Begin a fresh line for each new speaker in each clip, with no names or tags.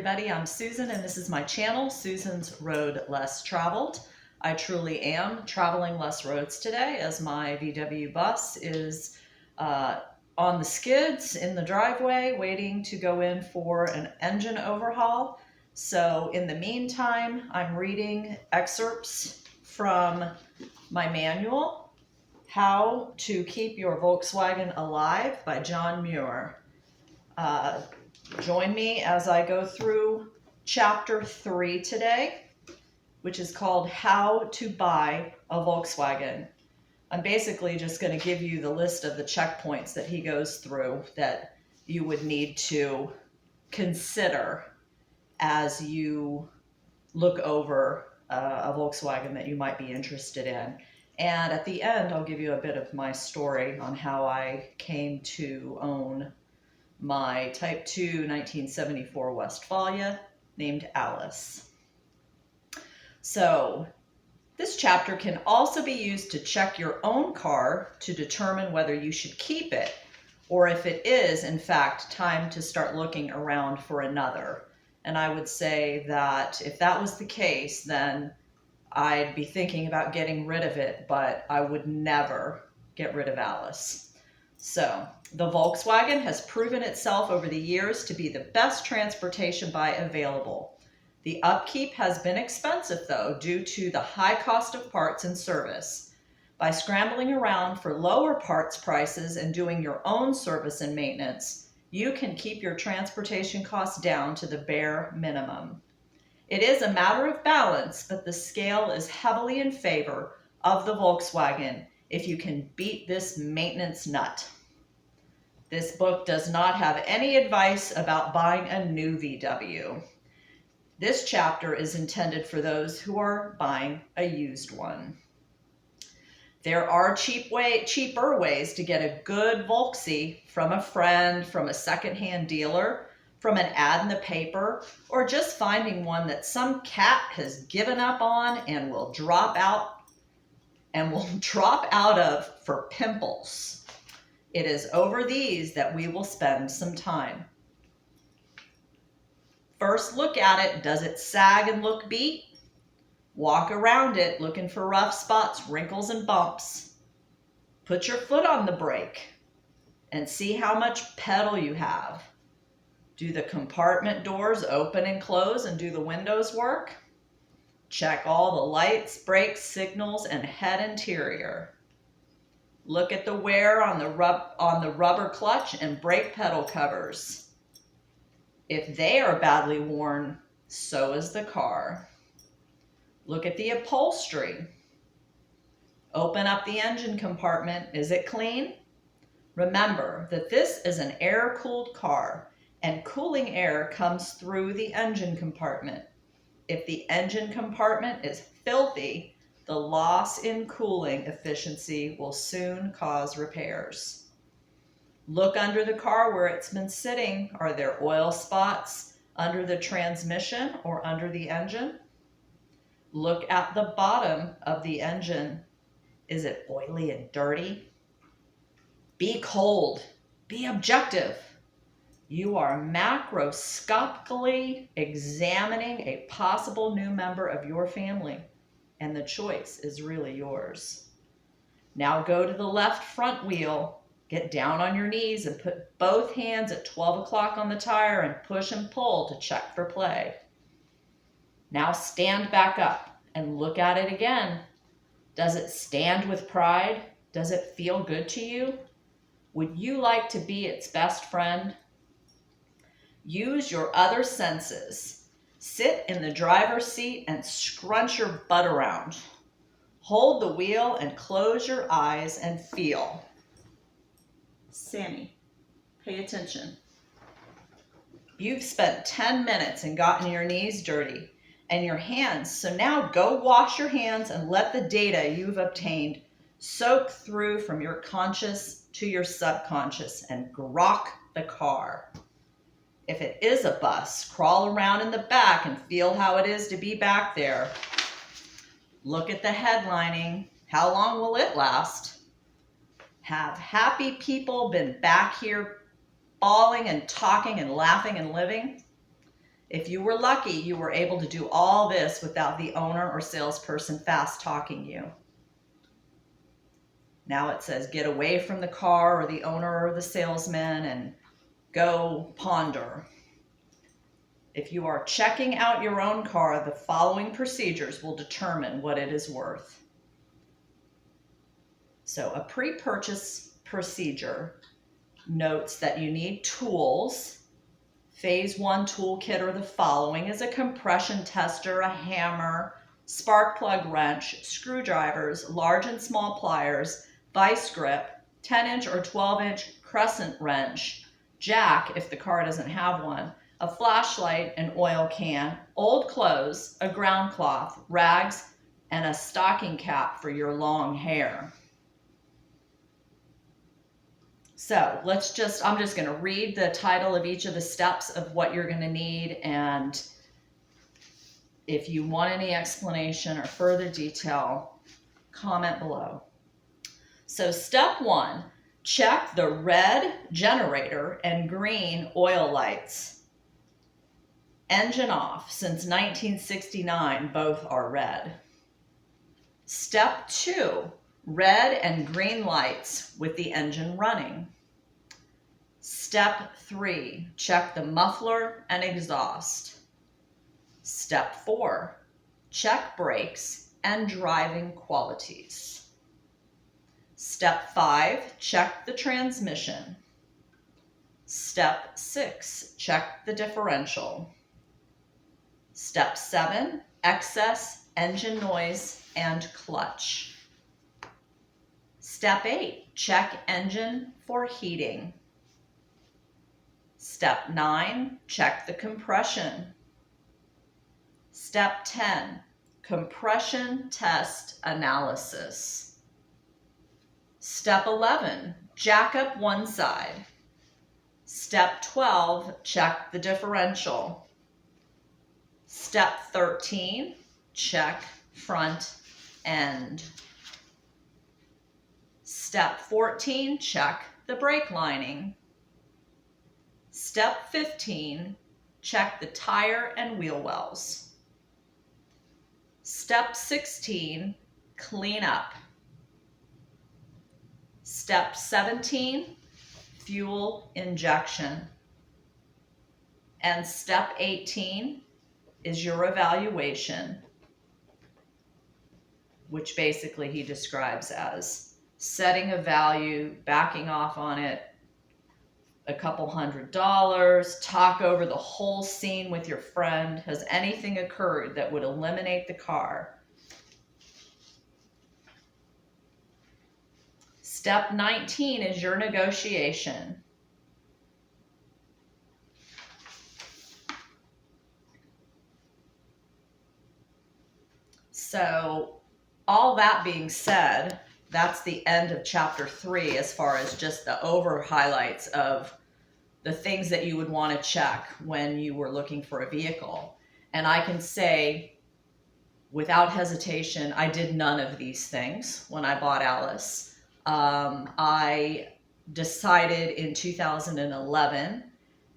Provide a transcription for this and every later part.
everybody. I'm Susan and this is my channel, Susan's Road Less Traveled. I truly am traveling less roads today as my VW bus is on the skids in the driveway waiting to go in for an engine overhaul. So in the meantime, I'm reading excerpts from my manual, How to Keep Your Volkswagen Alive by John Muir. Join me as I go through chapter 3 today, which is called How to Buy a Volkswagen. I'm basically just going to give you the list of the checkpoints that he goes through that you would need to consider as you look over a Volkswagen that you might be interested in. And at the end, I'll give you a bit of my story on how I came to own my Type 2 1974 Westfalia named Alice. So this chapter can also be used to check your own car to determine whether you should keep it or if it is, in fact, time to start looking around for another. And I would say that if that was the case, then I'd be thinking about getting rid of it, but I would never get rid of Alice. So, the Volkswagen has proven itself over the years to be the best transportation buy available. The upkeep has been expensive, though, due to the high cost of parts and service. By scrambling around for lower parts prices and doing your own service and maintenance, you can keep your transportation costs down to the bare minimum. It is a matter of balance, but the scale is heavily in favor of the Volkswagen if you can beat this maintenance nut. This book does not have any advice about buying a new VW. This chapter is intended for those who are buying a used one. There are cheaper ways to get a good Volksy from a friend, from a secondhand dealer, from an ad in the paper, or just finding one that some cat has given up on and will drop out of for pimples. It is over these that we will spend some time. First, look at it. Does it sag and look beat? Walk around it looking for rough spots, wrinkles, and bumps. Put your foot on the brake and see how much pedal you have. Do the compartment doors open and close, and do the windows work? Check all the lights, brakes, signals, and head interior. Look at the wear on the rubber clutch and brake pedal covers. If they are badly worn, so is the car. Look at the upholstery. Open up the engine compartment. Is it clean? Remember that this is an air-cooled car, and cooling air comes through the engine compartment. If the engine compartment is filthy, the loss in cooling efficiency will soon cause repairs. Look under the car where it's been sitting. Are there oil spots under the transmission or under the engine? Look at the bottom of the engine. Is it oily and dirty? Be cold. Be objective. You are macroscopically examining a possible new member of your family, and the choice is really yours. Now go to the left front wheel, get down on your knees and put both hands at 12 o'clock on the tire and push and pull to check for play. Now stand back up and look at it again. Does it stand with pride? Does it feel good to you? Would you like to be its best friend? Use your other senses. Sit in the driver's seat and scrunch your butt around. Hold the wheel and close your eyes and feel. Sammy, pay attention. You've spent 10 minutes and gotten your knees dirty and your hands, so now go wash your hands and let the data you've obtained soak through from your conscious to your subconscious and grok the car. If it is a bus, crawl around in the back and feel how it is to be back there. Look at the headlining. How long will it last? Have happy people been back here bawling and talking and laughing and living? If you were lucky, you were able to do all this without the owner or salesperson fast talking you. Now it says get away from the car or the owner or the salesman and go ponder. If you are checking out your own car, the following procedures will determine what it is worth. So a pre-purchase procedure notes that you need tools. Phase 1 toolkit are the following: is a compression tester, a hammer, spark plug wrench, screwdrivers, large and small pliers, vice grip, 10-inch or 12-inch crescent wrench, jack if the car doesn't have one, a flashlight, an oil can, old clothes, a ground cloth, rags, and a stocking cap for your long hair. So I'm just going to read the title of each of the steps of what you're going to need, and if you want any explanation or further detail, comment below. So step 1, check the red generator and green oil lights. Engine off. Since 1969, both are red. Step 2, red and green lights with the engine running. Step 3, check the muffler and exhaust. Step 4, check brakes and driving qualities. Step 5, check the transmission. Step 6, check the differential. Step 7, excess engine noise and clutch. Step 8, check engine for heating. Step 9, check the compression. Step 10, compression test analysis. Step 11, jack up one side. Step 12, check the differential. Step 13, check front end. Step 14, check the brake lining. Step 15, check the tire and wheel wells. Step 16, clean up. Step 17, fuel injection. And step 18 is your evaluation, which basically he describes as setting a value, backing off on it a couple $100, talk over the whole scene with your friend. Has anything occurred that would eliminate the car? Step 19 is your negotiation. So all that being said, that's the end of chapter 3 as far as just the over highlights of the things that you would want to check when you were looking for a vehicle. And I can say without hesitation, I did none of these things when I bought Alice. I decided in 2011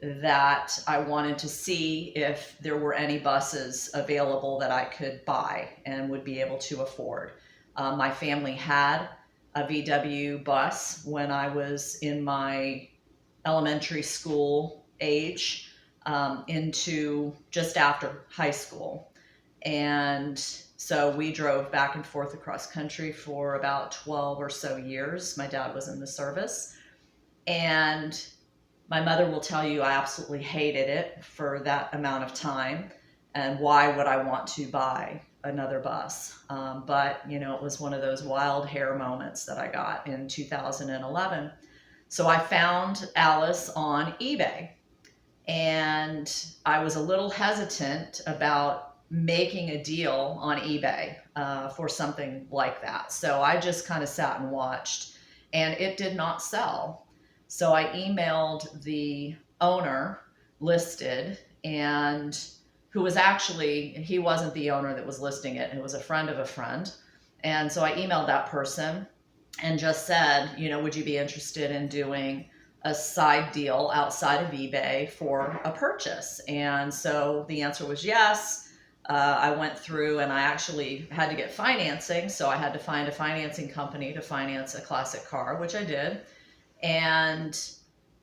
that I wanted to see if there were any buses available that I could buy and would be able to afford. My family had a VW bus when I was in my elementary school age into just after high school. And so we drove back and forth across country for about 12 or so years. My dad was in the service. And my mother will tell you I absolutely hated it for that amount of time. And why would I want to buy another bus? But, you know, it was one of those wild hair moments that I got in 2011. So I found Alice on eBay, and I was a little hesitant about making a deal on eBay for something like that. So I just kind of sat and watched, and it did not sell. So I emailed the owner listed, and who was actually, he wasn't the owner that was listing it. It was a friend of a friend. And so I emailed that person and just said, you know, would you be interested in doing a side deal outside of eBay for a purchase. And so the answer was yes. I went through and I actually had to get financing. So I had to find a financing company to finance a classic car, which I did. And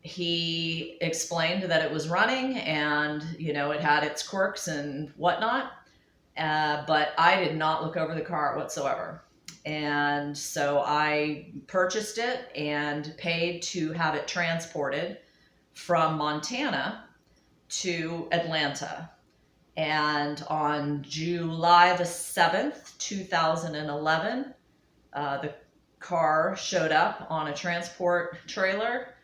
he explained that it was running and, it had its quirks and whatnot. But I did not look over the car whatsoever. And so I purchased it and paid to have it transported from Montana to Atlanta. And on July the 7th, 2011, the car showed up on a transport trailer,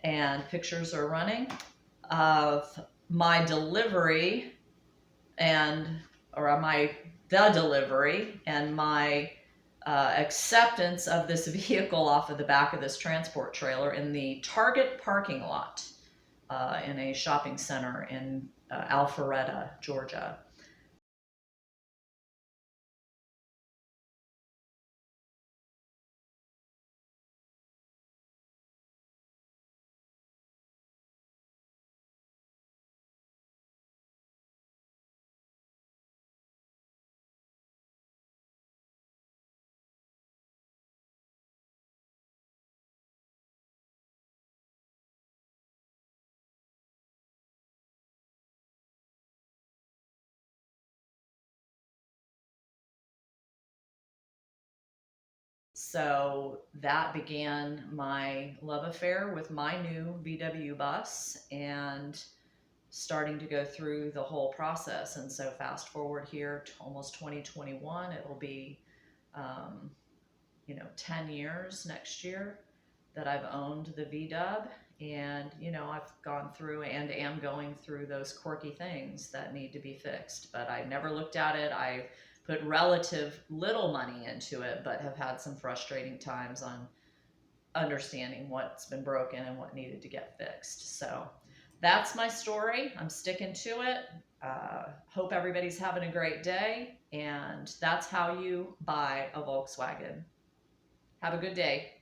and pictures are running of my delivery and or the delivery and my acceptance of this vehicle off of the back of this transport trailer in the Target parking lot in a shopping center in Alpharetta, Georgia. So that began my love affair with my new VW bus and starting to go through the whole process. And so fast forward here to almost 2021, it'll be, um, 10 years next year that I've owned the VW. And, I've gone through and am going through those quirky things that need to be fixed. But I never looked at it. I put relative little money into it, but have had some frustrating times on understanding what's been broken and what needed to get fixed. So that's my story. I'm sticking to it. Hope everybody's having a great day. And that's how you buy a Volkswagen. Have a good day.